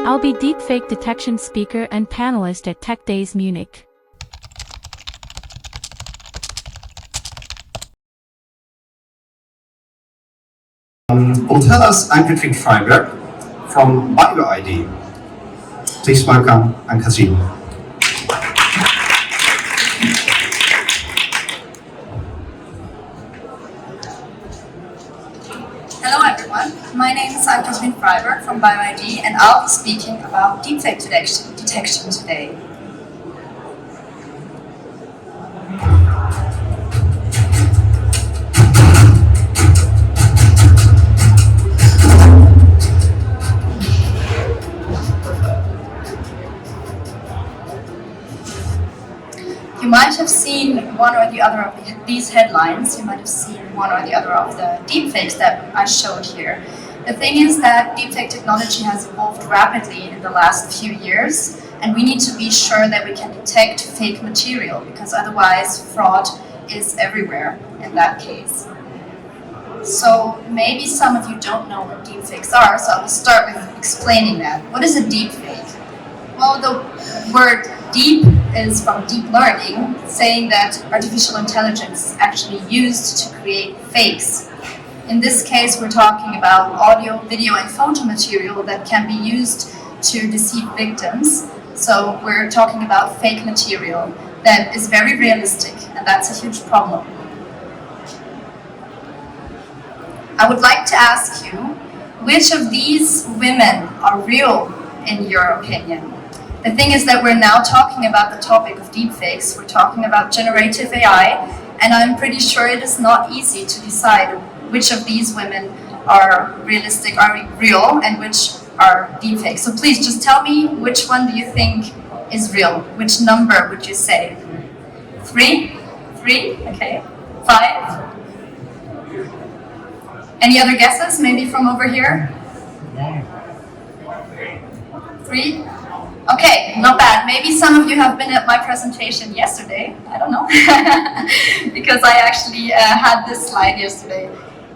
I'll be deepfake detection speaker and panelist at Tech Days Munich. Will tell us Ann-Kathrin Freiberg from BioID. Please welcome Ann-Kathrin. Hello everyone, my name is Ann-Kathrin Freiberg from BioID and I'll be speaking about deepfake detection today. You might have seen one or the other of these headlines. You might have seen one or the other of the deepfakes that I showed here. The thing is that deepfake technology has evolved rapidly in the last few years, and we need to be sure that we can detect fake material, because otherwise fraud is everywhere in that case. So maybe some of you don't know what deepfakes are, so I will start with explaining that. What is a deepfake? Well, the word deep is from deep learning, saying that artificial intelligence is actually used to create fakes. In this case, we're talking about audio, video, and photo material that can be used to deceive victims. So we're talking about fake material that is very realistic, and that's a huge problem. I would like to ask you, which of these women are real in your opinion? The thing is that we're now talking about the topic of deepfakes. We're talking about generative AI, and I'm pretty sure it is not easy to decide which of these women are realistic, are real, and which are deepfakes. So please just tell me, which one do you think is real? Which number would you say? 3? 3? Okay. 5? Any other guesses? Maybe from over here? 3? Okay, not bad. Maybe some of you have been at my presentation yesterday. I don't know, because I actually had this slide yesterday.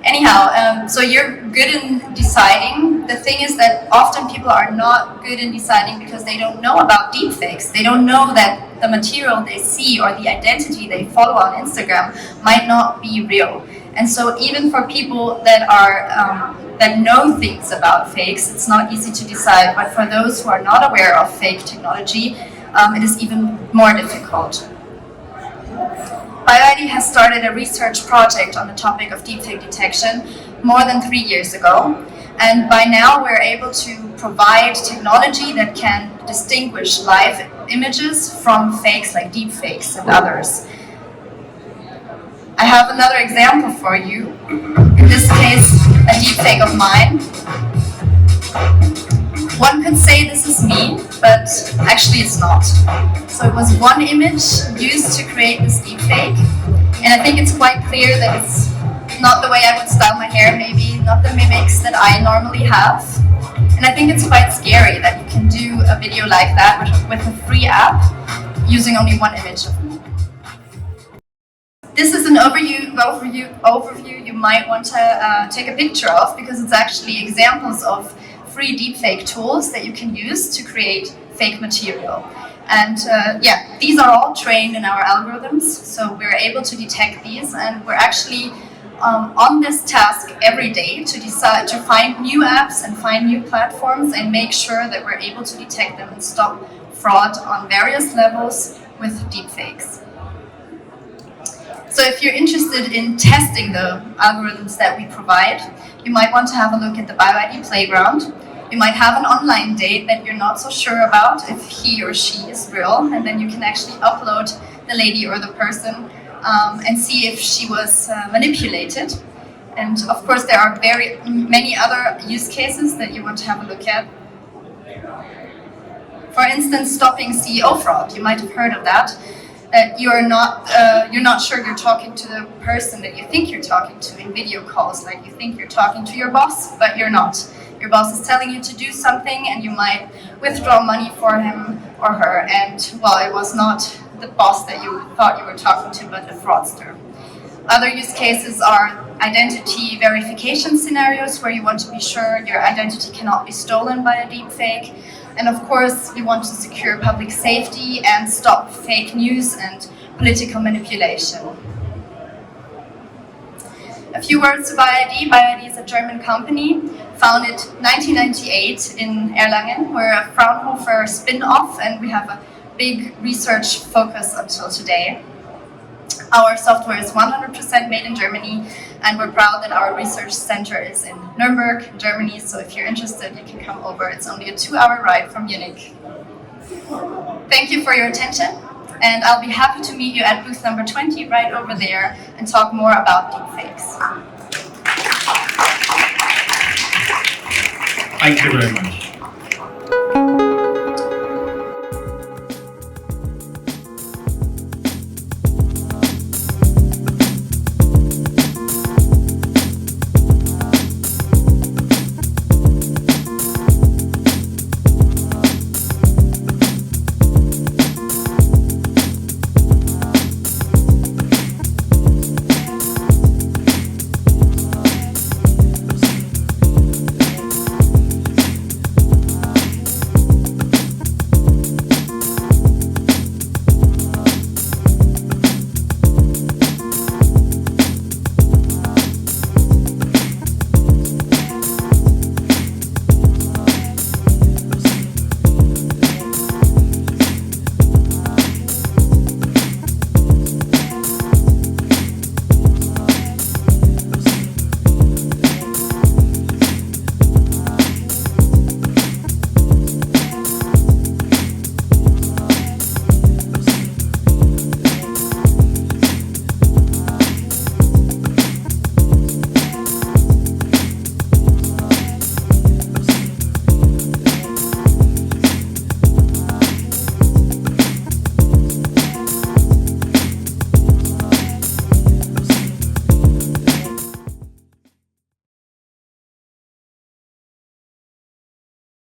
Anyhow, so you're good in deciding. The thing is that often people are not good in deciding because they don't know about deepfakes. They don't know that the material they see or the identity they follow on Instagram might not be real. And so even for people that are that know things about fakes, it's not easy to decide. But for those who are not aware of fake technology, it is even more difficult. BioID has started a research project on the topic of deepfake detection more than 3 years ago. And by now we're able to provide technology that can distinguish live images from fakes like deepfakes and others. I have another example for you. In this case, a deepfake of mine. One could say this is me, but actually it's not. So it was one image used to create this deepfake, and I think it's quite clear that it's not the way I would style my hair, maybe not the mimics that I normally have. And I think it's quite scary that you can do a video like that with a free app using only one image of me. This is an overview you might want to take a picture of, because it's actually examples of free deepfake tools that you can use to create fake material. And yeah, these are all trained in our algorithms, so we're able to detect these, and we're actually on this task every day to decide to find new apps and find new platforms and make sure that we're able to detect them and stop fraud on various levels with deepfakes. So if you're interested in testing the algorithms that we provide, you might want to have a look at the BioID playground. You might have an online date that you're not so sure about if he or she is real, and then you can actually upload the lady or the person and see if she was manipulated. And of course there are very many other use cases that you want to have a look at. For instance, stopping CEO fraud. You might have heard of that. That you're not sure you're talking to the person that you think you're talking to in video calls, like you think you're talking to your boss, but you're not. Your boss is telling you to do something and you might withdraw money for him or her, and well, it was not the boss that you thought you were talking to, but a fraudster. Other use cases are identity verification scenarios where you want to be sure your identity cannot be stolen by a deepfake, And of course, we want to secure public safety and stop fake news and political manipulation. A few words to BioID. BioID is a German company founded 1998 in Erlangen. We're a Fraunhofer spin-off and we have a big research focus until today. Our software is 100% made in Germany and we're proud that our research center is in Nuremberg, Germany. So if you're interested, you can come over. It's only a 2-hour ride from Munich. Thank you for your attention. And I'll be happy to meet you at booth number 20 right over there and talk more about deepfakes. Thank you very much.